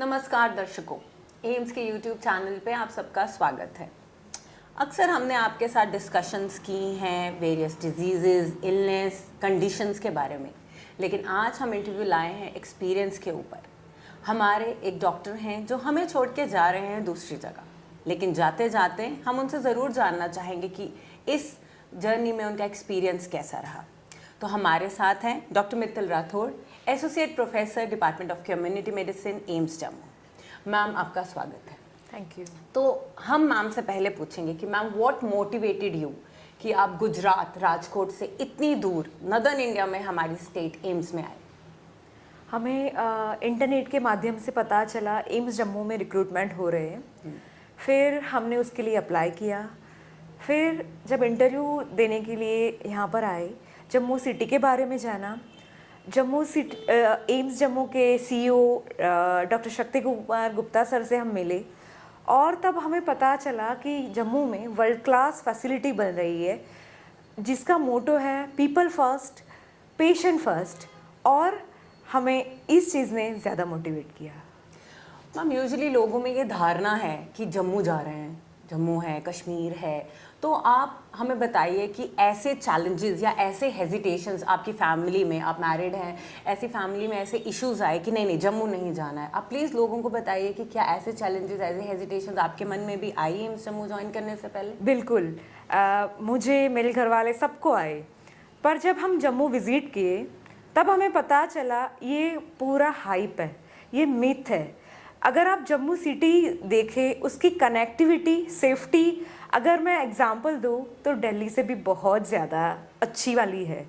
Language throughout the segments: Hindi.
नमस्कार दर्शकों, एम्स के यूट्यूब चैनल पे आप सबका स्वागत है। अक्सर हमने आपके साथ डिस्कशंस की हैं वेरियस डिजीज़ेज़, इलनेस, कंडीशंस के बारे में, लेकिन आज हम इंटरव्यू लाए हैं एक्सपीरियंस के ऊपर। हमारे एक डॉक्टर हैं जो हमें छोड़ के जा रहे हैं दूसरी जगह, लेकिन जाते जाते हम उनसे ज़रूर जानना चाहेंगे कि इस जर्नी में उनका एक्सपीरियंस कैसा रहा। तो हमारे साथ हैं doctor Mittal Rathore, associate professor department of community medicine, AIIMS Jammu. Ma'am, आपका स्वागत है। Thank you. तो हम मैम से पहले पूछेंगे कि मैम, व्हाट मोटिवेटेड यू कि आप गुजरात, राजकोट से इतनी दूर नदर्न इंडिया में हमारी स्टेट एम्स में आए? हमें इंटरनेट के माध्यम से पता चला एम्स जम्मू में रिक्रूटमेंट हो रहे हैं। फिर हमने उसके लिए अप्लाई किया। फिर जब इंटरव्यू देने के लिए यहाँ पर आए, जम्मू सिटी के बारे में जाना। जम्मू सिटी एम्स जम्मू के CEO doctor Shakti Kumar Gupta sir से हम मिले और तब हमें पता चला कि जम्मू में वर्ल्ड क्लास फैसिलिटी बन रही है जिसका मोटो है पीपल फर्स्ट, पेशेंट फर्स्ट, और हमें इस चीज़ ने ज़्यादा मोटिवेट किया। मैम, यूजुअली लोगों में ये धारणा है कि जम्मू जा रहे हैं, जम्मू है, कश्मीर है, तो आप हमें बताइए कि ऐसे चैलेंजेस या ऐसे हेजिटेशंस आपकी फैमिली में, आप मैरिड हैं, ऐसी फैमिली में ऐसे इश्यूज आए कि नहीं जम्मू नहीं जाना है। आप प्लीज़ लोगों को बताइए कि क्या ऐसे चैलेंजेस, ऐसे हेजिटेशंस आपके मन में भी आई एम्स जम्मू ज्वाइन करने से पहले? बिल्कुल, मुझे, मेरे घर वाले, सबको आए। पर जब हम जम्मू विज़िट किए तब हमें पता चला ये पूरा हाइप है, ये मिथ है। अगर आप जम्मू सिटी देखें, उसकी कनेक्टिविटी, सेफ्टी, अगर मैं एग्जांपल दूँ तो दिल्ली से भी बहुत ज़्यादा अच्छी वाली है।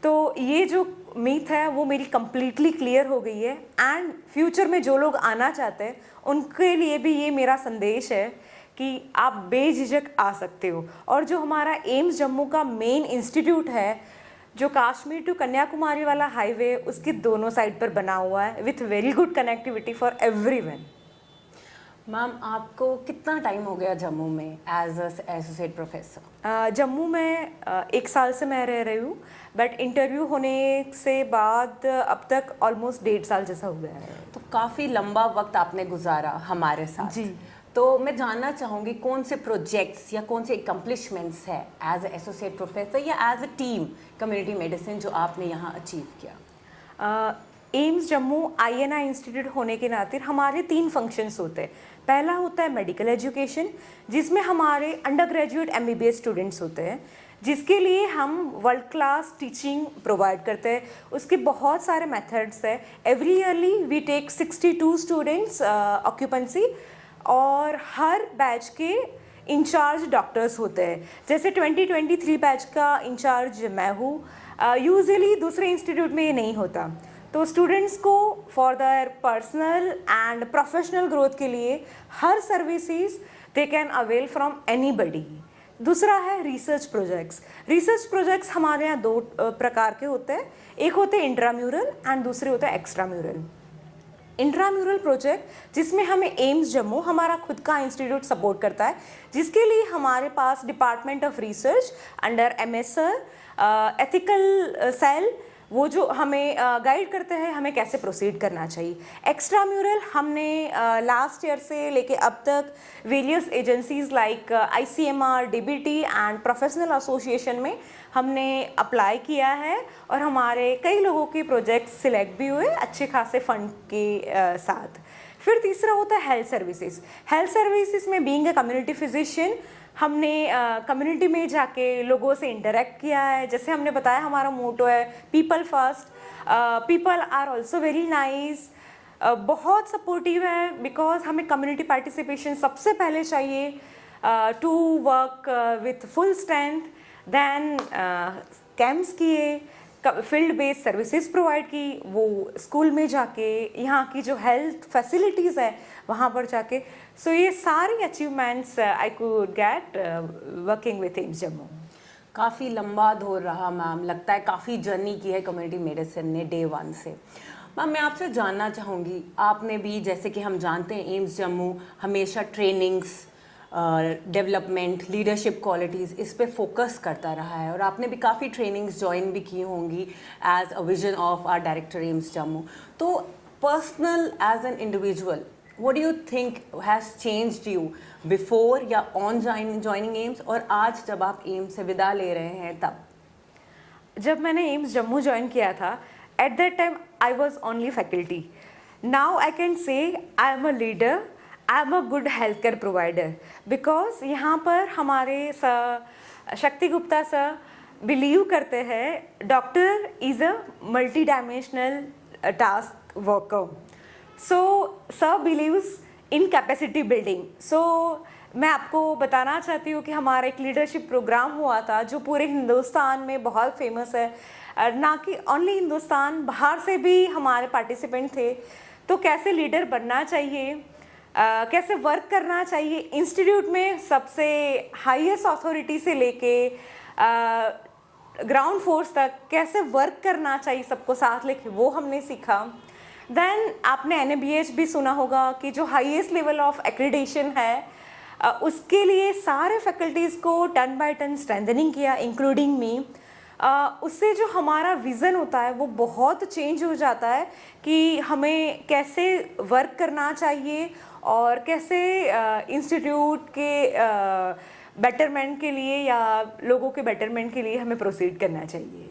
तो ये जो मिथ है वो मेरी कम्प्लीटली क्लियर हो गई है। एंड फ्यूचर में जो लोग आना चाहते हैं उनके लिए भी ये मेरा संदेश है कि आप बेझिझक आ सकते हो। और जो हमारा एम्स जम्मू का मेन इंस्टीट्यूट है, जो कश्मीर टू कन्याकुमारी वाला हाईवे, उसकी दोनों साइड पर बना हुआ है with very good connectivity for everyone. Ma'am, आपको कितना टाइम हो गया जम्मू में एज एसोसिएट प्रोफेसर? जम्मू में 1 साल से मैं रह रही हूँ, बट इंटरव्यू होने से बाद अब तक ऑलमोस्ट 1.5 साल जैसा हो गया है। तो काफ़ी लंबा वक्त आपने गुजारा हमारे साथ जी। तो मैं जानना चाहूँगी कौन से प्रोजेक्ट्स या कौन से एकम्प्लिशमेंट्स है एज एसोसिएट प्रोफेसर या as a team community medicine जो आपने यहाँ अचीव किया? एम्स जम्मू INI इंस्टीट्यूट होने के नाते हमारे 3 फंक्शंस होते हैं। पहला होता है मेडिकल एजुकेशन, जिसमें हमारे अंडर ग्रेजुएट MBBS स्टूडेंट्स होते हैं, जिसके लिए हम वर्ल्ड क्लास टीचिंग प्रोवाइड करते हैं। उसके बहुत सारे मेथड्स हैं। Every yearly we take 62 students occupancy, और हर बैच के इंचार्ज डॉक्टर्स होते हैं। जैसे 2023 बैच का इंचार्ज मैं हूँ। यूजुअली दूसरे इंस्टीट्यूट में ये नहीं होता। तो स्टूडेंट्स को for their personal and professional growth के लिए हर services they can avail from anybody. दूसरा है रिसर्च प्रोजेक्ट्स। रिसर्च प्रोजेक्ट्स हमारे यहाँ 2 प्रकार के होते हैं। एक होते हैं इंट्राम्यूरल एंड दूसरे होते हैं एक्स्ट्राम्यूरल। इंट्राम्यूरल प्रोजेक्ट जिसमें हमें एम्स जम्मू, हमारा खुद का इंस्टीट्यूट, सपोर्ट करता है, जिसके लिए हमारे पास department of research under MS sir, ethical cell, वो जो हमें गाइड करते हैं हमें कैसे प्रोसीड करना चाहिए। एक्स्ट्राम्यूरल हमने लास्ट ईयर से लेके अब तक various agencies like ICMR, DBT and professional association में हमने अप्लाई किया है, और हमारे कई लोगों के प्रोजेक्ट्स सिलेक्ट भी हुए अच्छे खासे फंड के साथ। फिर तीसरा होता है हेल्थ सर्विसेज। हेल्थ सर्विसेज में बीइंग ए कम्युनिटी फिजिशियन, हमने कम्युनिटी में जाके लोगों से इंटरेक्ट किया है। जैसे हमने बताया हमारा मोटो है people first, people are also very nice, बहुत सपोर्टिव है, बिकॉज हमें कम्युनिटी पार्टिसिपेशन सबसे पहले चाहिए to work with full strength. Then camps किए, फील्ड बेस्ड सर्विसेज प्रोवाइड की, वो स्कूल में जाके यहाँ की जो हेल्थ फैसिलिटीज़ है वहाँ पर जाके। सो ये सारी achievements I could get working with AIIMS Jammu. काफ़ी लंबा दौर रहा मैम, लगता है काफ़ी जर्नी की है कम्युनिटी मेडिसिन ने डे 1 से। मैम, मैं आपसे जानना चाहूँगी, आपने भी, जैसे कि हम जानते हैं एम्स जम्मू हमेशा ट्रेनिंग्स, डेवलपमेंट, लीडरशिप क्वालिटीज़, इस पे फोकस करता रहा है, और आपने भी काफ़ी ट्रेनिंग्स ज्वाइन भी की होंगी as a vision of our director AIIMS Jammu. तो personal as an individual, what do you think has changed you before या on joining AIIMS और आज जब आप AIIMS से विदा ले रहे हैं तब? जब मैंने एम्स जम्मू ज्वाइन किया था, at that time I was only faculty. Now I can say I am a leader, I am a good health care provider, because यहाँ पर हमारे सर शक्ति गुप्ता सर बिलीव करते हैं doctor is a multi dimensional task worker. So sir believes in capacity building. So मैं आपको बताना चाहती हूँ कि हमारा एक लीडरशिप प्रोग्राम हुआ था जो पूरे हिंदुस्तान में बहुत फेमस है. ना कि ओनली हिंदुस्तान, बाहर से भी हमारे पार्टिसिपेंट थे. तो कैसे लीडर बनना चाहिए, कैसे वर्क करना चाहिए इंस्टीट्यूट में, सबसे हाईएस्ट अथॉरिटी से लेके ग्राउंड फोर्स तक कैसे वर्क करना चाहिए सबको साथ लेके, वो हमने सीखा. देन आपने NABH भी सुना होगा कि जो हाईएस्ट लेवल ऑफ एक्रीडेशन है, उसके लिए सारे फैकल्टीज़ को टर्न बाय टर्न स्ट्रेंथनिंग किया, इंक्लूडिंग मी. उससे जो हमारा विज़न होता है वो बहुत चेंज हो जाता है कि हमें कैसे वर्क करना चाहिए और कैसे इंस्टीट्यूट के बेटरमेंट के लिए या लोगों के बेटरमेंट के लिए हमें प्रोसीड करना चाहिए.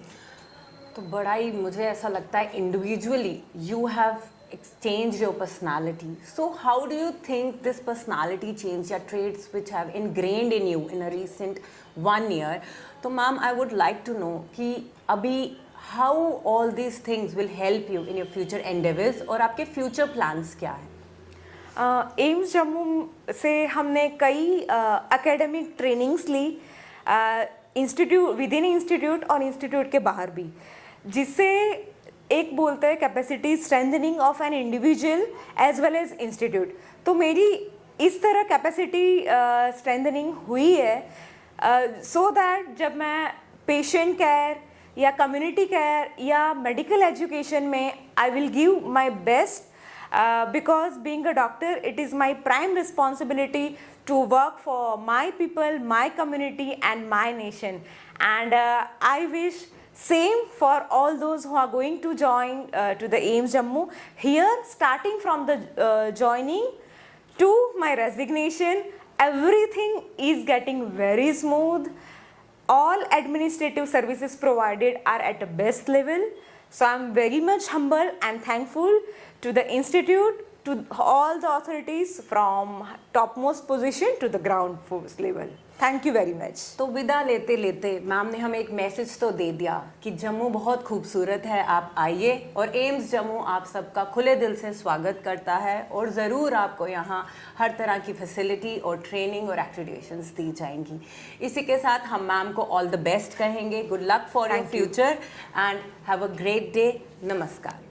तो बड़ा ही मुझे ऐसा लगता है individually you have exchanged your personality. So how do you think this personality change या traits which have ingrained in you in a recent 1 year? तो ma'am I would like to know कि अभी how all these things will help you in your future endeavors और आपके future plans क्या हैं? एम्स जम्मू से हमने कई एकेडमिक ट्रेनिंग्स ली, इंस्टीट्यूट विद इन इंस्टीट्यूट और इंस्टीट्यूट के बाहर भी, जिससे एक बोलते हैं capacity strengthening of an individual as well as institute. तो मेरी इस तरह कैपेसिटी स्ट्रेंथनिंग हुई है सो दैट जब मैं पेशेंट केयर या कम्युनिटी केयर या मेडिकल एजुकेशन में I will give my best, because being a doctor it is my prime responsibility to work for my people, my community and my nation. And I wish same for all those who are going to join to the AIIMS Jammu. Here starting from the joining to my resignation, everything is getting very smooth. All administrative services provided are at the best level. So I am very much humble and thankful to the institute, to all the authorities from topmost position to the ground force level. Thank you very much. तो विदा लेते लेते मैम ने हमें एक मैसेज तो दे दिया कि जम्मू बहुत खूबसूरत है, आप आइए, और एम्स जम्मू आप सबका खुले दिल से स्वागत करता है और ज़रूर आपको यहाँ हर तरह की फैसिलिटी और ट्रेनिंग और एक्रेडिटेशंस दी जाएंगी. इसी के साथ हम मैम को ऑल द बेस्ट कहेंगे. Good luck for your future and have a great day. नमस्कार.